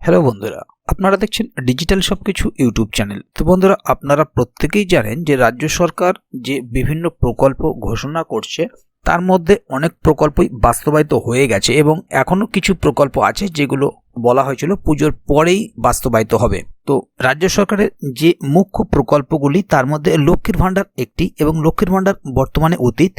Hello বন্ধুরা, আপনারা দেখছেন ডিজিটাল সবকিছু ইউটিউব চ্যানেল। তো বন্ধুরা, আপনারা প্রত্যেকেই জানেন যে রাজ্য সরকার যে বিভিন্ন প্রকল্প ঘোষণা করছে তার মধ্যে অনেক প্রকল্পই বাস্তবায়িত হয়ে গেছে এবং এখনো কিছু প্রকল্প আছে যেগুলো বলা হয়েছিল পুজোর পরেই বাস্তবায়িত হবে। তো রাজ্য সরকারের যে মুখ্য প্রকল্পগুলি তার মধ্যে লক্ষ্মীর ভাণ্ডার একটি, এবং লক্ষ্মীর ভাণ্ডার বর্তমানে অতীত।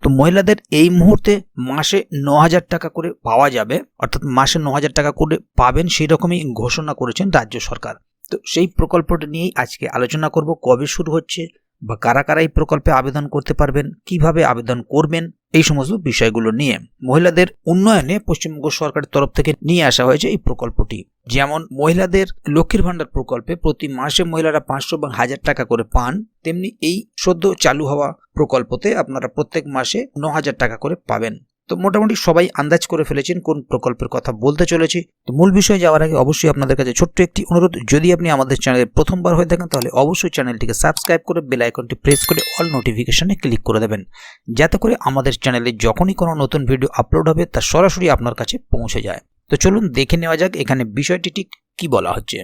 তো মহিলাদের এই মুহূর্তে মাসে 9,000 টাকা করে পাওয়া যাবে, অর্থাৎ মাসে 9,000 টাকা করে পাবেন, সেই রকমই ঘোষণা করেছেন রাজ্য সরকার। তো সেই প্রকল্পটা নিয়েই আজকে আলোচনা করব। কবে শুরু হচ্ছে বা কারা কারা এই প্রকল্পে আবেদন করতে পারবেন, কিভাবে আবেদন করবেন, এই সমস্ত বিষয়গুলো নিয়ে মহিলাদের উন্নয়নে পশ্চিমবঙ্গ সরকারের তরফ থেকে নিয়ে আসা হয়েছে এই প্রকল্পটি। যেমন মহিলাদের লক্ষ্মীর ভাণ্ডার প্রকল্পে প্রতি মাসে মহিলারা 500 এবং 1,000 টাকা করে পান, তেমনি এই সদ্য চালু হওয়া প্রকল্পতে আপনারা প্রত্যেক মাসে 9,000 টাকা করে পাবেন। তো মোটামুটি সবাই আন্দাজ করে ফেলেছেন কোন প্রকল্পের কথা বলতে চলেছি। তো মূল বিষয়ে যাওয়ার আগে অবশ্যই আপনাদের কাছে ছোট্ট একটি অনুরোধ, যদি আপনি আমাদের চ্যানেলে প্রথমবার হয়ে থাকেন তাহলে অবশ্যই চ্যানেলটিকে সাবস্ক্রাইব করে বেল আইকনটি প্রেস করে অল নোটিফিকেশনে ক্লিক করে দেবেন, যাতে করে আমাদের চ্যানেলে যখনই কোনো নতুন ভিডিও আপলোড হবে তা সরাসরি আপনার কাছে পৌঁছে যায়। তো চলুন দেখে নেওয়া যাক এখানে বিষয়টি ঠিক কি বলা হচ্ছে।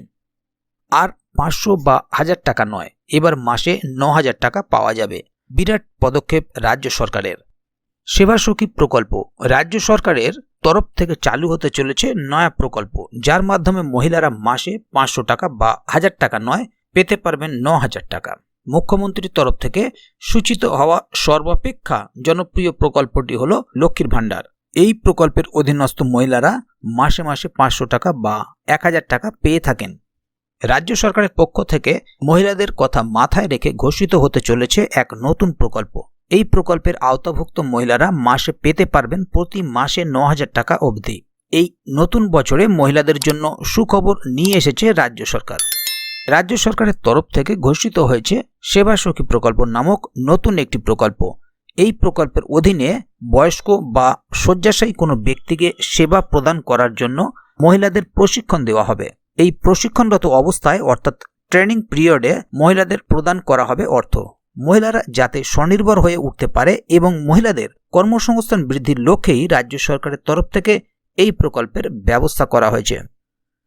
আর 500 বা 1,000 টাকা নয়, এবার মাসে 9,000 টাকা পাওয়া যাবে। বিরাট পদক্ষেপ রাজ্য সরকারের। সেবা সখী প্রকল্প রাজ্য সরকারের তরফ থেকে চালু হতে চলেছে নয়া প্রকল্প, যার মাধ্যমে মহিলারা মাসে 500 টাকা বা 1,000 টাকা নয় পেতে পারবেন 9,000 টাকা। মুখ্যমন্ত্রীর তরফ থেকে সূচিত হওয়া সর্বাপেক্ষা জনপ্রিয় প্রকল্পটি হল লক্ষ্মীর ভাণ্ডার। এই প্রকল্পের অধীনস্থ মহিলারা মাসে মাসে 500 টাকা বা 1,000 টাকা পেয়ে থাকেন। রাজ্য সরকারের পক্ষ থেকে মহিলাদের কথা মাথায় রেখে ঘোষিত হতে চলেছে এক নতুন প্রকল্প। এই প্রকল্পের আওতাভুক্ত মহিলারা মাসে পেতে পারবেন প্রতি মাসে 9,000 টাকা অবধি। এই নতুন বছরে মহিলাদের জন্য সুখবর নিয়ে এসেছে রাজ্য সরকার। রাজ্য সরকারের তরফ থেকে ঘোষিত হয়েছে সেবা সখী প্রকল্প নামক নতুন একটি প্রকল্প। এই প্রকল্পের অধীনে বয়স্ক বা শয্যাশায়ী কোনো ব্যক্তিকে সেবা প্রদান করার জন্য মহিলাদের প্রশিক্ষণ দেওয়া হবে। এই প্রশিক্ষণরত অবস্থায় অর্থাৎ ট্রেনিং পিরিয়ডে মহিলাদের প্রদান করা হবে অর্থ। মহিলারা যাতে স্বনির্ভর হয়ে উঠতে পারে এবং মহিলাদের কর্মসংস্থান বৃদ্ধির লক্ষ্যেই রাজ্য সরকারের তরফ থেকে এই প্রকল্পের ব্যবস্থা করা হয়েছে।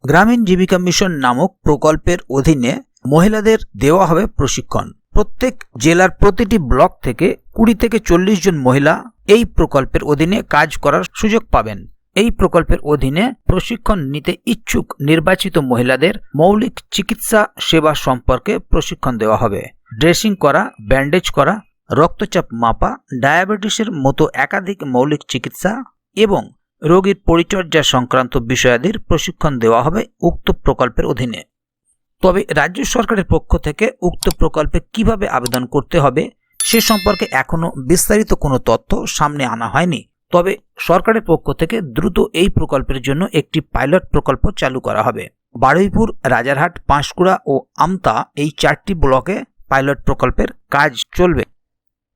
গ্রামীণ জীবিকা মিশন নামক প্রকল্পের অধীনে মহিলাদের দেওয়া হবে প্রশিক্ষণ। প্রত্যেক জেলার প্রতিটি ব্লক থেকে 20 থেকে 40 জন মহিলা এই প্রকল্পের অধীনে কাজ করার সুযোগ পাবেন। এই প্রকল্পের অধীনে প্রশিক্ষণ নিতে ইচ্ছুক নির্বাচিত মহিলাদের মৌলিক চিকিৎসা সেবা সম্পর্কে প্রশিক্ষণ দেওয়া হবে। ড্রেসিং করা, ব্যান্ডেজ করা, রক্তচাপ মাপা, ডায়াবেটিসের মতো একাধিক মৌলিক চিকিৎসা এবং রোগীর পরিচর্যা সংক্রান্ত বিষয়াদির প্রশিক্ষণ দেওয়া হবে উক্ত প্রকল্পের অধীনে। তবে রাজ্য সরকারের পক্ষ থেকে উক্ত প্রকল্পে কিভাবে আবেদন করতে হবে সে সম্পর্কে এখনো বিস্তারিত কোনো তথ্য সামনে আনা হয়নি। তবে সরকারের পক্ষ থেকে দ্রুত এই প্রকল্পের জন্য একটি পাইলট প্রকল্প চালু করা হবে। বারুইপুর, রাজারহাট, পাঁশকুড়া ও আমতা এই 4টি ব্লকে পাইলট প্রকল্পের কাজ চলবে।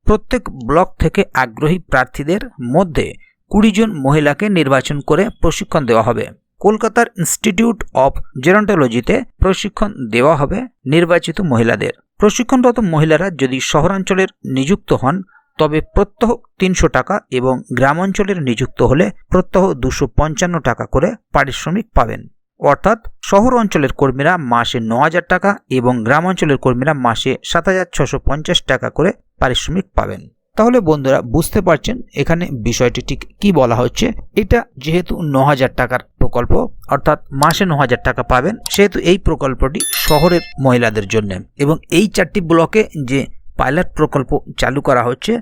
প্রত্যেক ব্লক থেকে আগ্রহী প্রার্থীদের মধ্যে 20 জন মহিলাকে নির্বাচন করে প্রশিক্ষণ দেওয়া হবে। কলকাতার ইনস্টিটিউট অফ জেরন্টোলজিতে প্রশিক্ষণ দেওয়া হবে নির্বাচিত মহিলাদের। প্রশিক্ষণরত মহিলারা যদি শহরাঞ্চলের নিযুক্ত হন তবে প্রত্যহ 300 টাকা এবং গ্রামাঞ্চলের নিযুক্ত হলে প্রত্যহ 255 টাকা করে পারিশ্রমিক পাবেন। অর্থাৎ শহর অঞ্চলের কর্মীরা মাসে 9,000 টাকা এবং গ্রামাঞ্চলের কর্মীরা মাসে 7,650 টাকা করে পারিশ্রমিক পাবেন। তাহলে বন্ধুরা, বুঝতে পারছেন এখানে বিষয়টি ঠিক কি বলা হচ্ছে। এটা যেহেতু 9,000 টাকার প্রকল্প, অর্থাৎ মাসে 9,000 টাকা পাবেন, সেহেতু এই প্রকল্পটি শহরের মহিলাদের জন্য। এবং এই 4টি ব্লকে যে পাইলট প্রকল্প চালু করা হচ্ছে,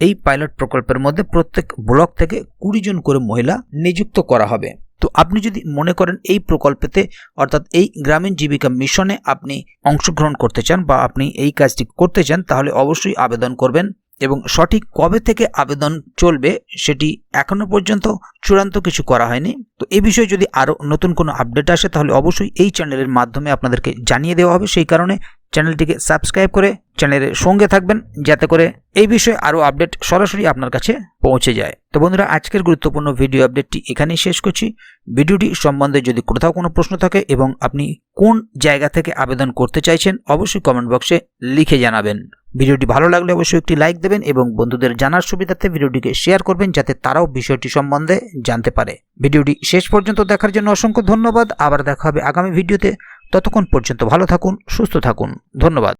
এই পাইলট প্রকল্পের মধ্যে প্রত্যেক ব্লক থেকে 20 জন করে মহিলা নিযুক্ত করা হবে। তো আপনি যদি মনে করেন এই প্রকল্পেতে অর্থাৎ এই গ্রামীণ জীবিকা মিশনে আপনি অংশগ্রহণ করতে চান বা আপনি এই কাজটি করতে চান, তাহলে অবশ্যই আবেদন করবেন। এবং সঠিক কবে থেকে আবেদন চলবে সেটি এখনো পর্যন্ত চূড়ান্ত কিছু করা হয়নি। তো এই বিষয়ে যদি আরও নতুন কোনো আপডেট আসে তাহলে অবশ্যই এই চ্যানেলের মাধ্যমে আপনাদেরকে জানিয়ে দেওয়া হবে। সেই কারণে চ্যানেলটিকে সাবস্ক্রাইব করে চ্যানেলের সঙ্গে থাকবেন, যাতে করে এই বিষয়ে আরও আপডেট সরাসরি আপনার কাছে পৌঁছে যায়। তো বন্ধুরা, আজকের গুরুত্বপূর্ণ ভিডিও আপডেটটি এখানেই শেষ করছি। ভিডিওটি সম্বন্ধে যদি কোথাও কোনো প্রশ্ন থাকে এবং আপনি কোন জায়গা থেকে আবেদন করতে চাইছেন, অবশ্যই কমেন্ট বক্সে লিখে জানাবেন। ভিডিওটি ভালো লাগলে অবশ্যই একটি লাইক দেবেন এবং বন্ধুদের জানার সুবিধার্থে ভিডিওটিকে শেয়ার করবেন, যাতে তারাও বিষয়টি সম্বন্ধে জানতে পারে। ভিডিওটি শেষ পর্যন্ত দেখার জন্য অসংখ্য ধন্যবাদ। আবার দেখা হবে আগামী ভিডিওতে। ততক্ষণ পর্যন্ত ভালো থাকুন, সুস্থ থাকুন। ধন্যবাদ।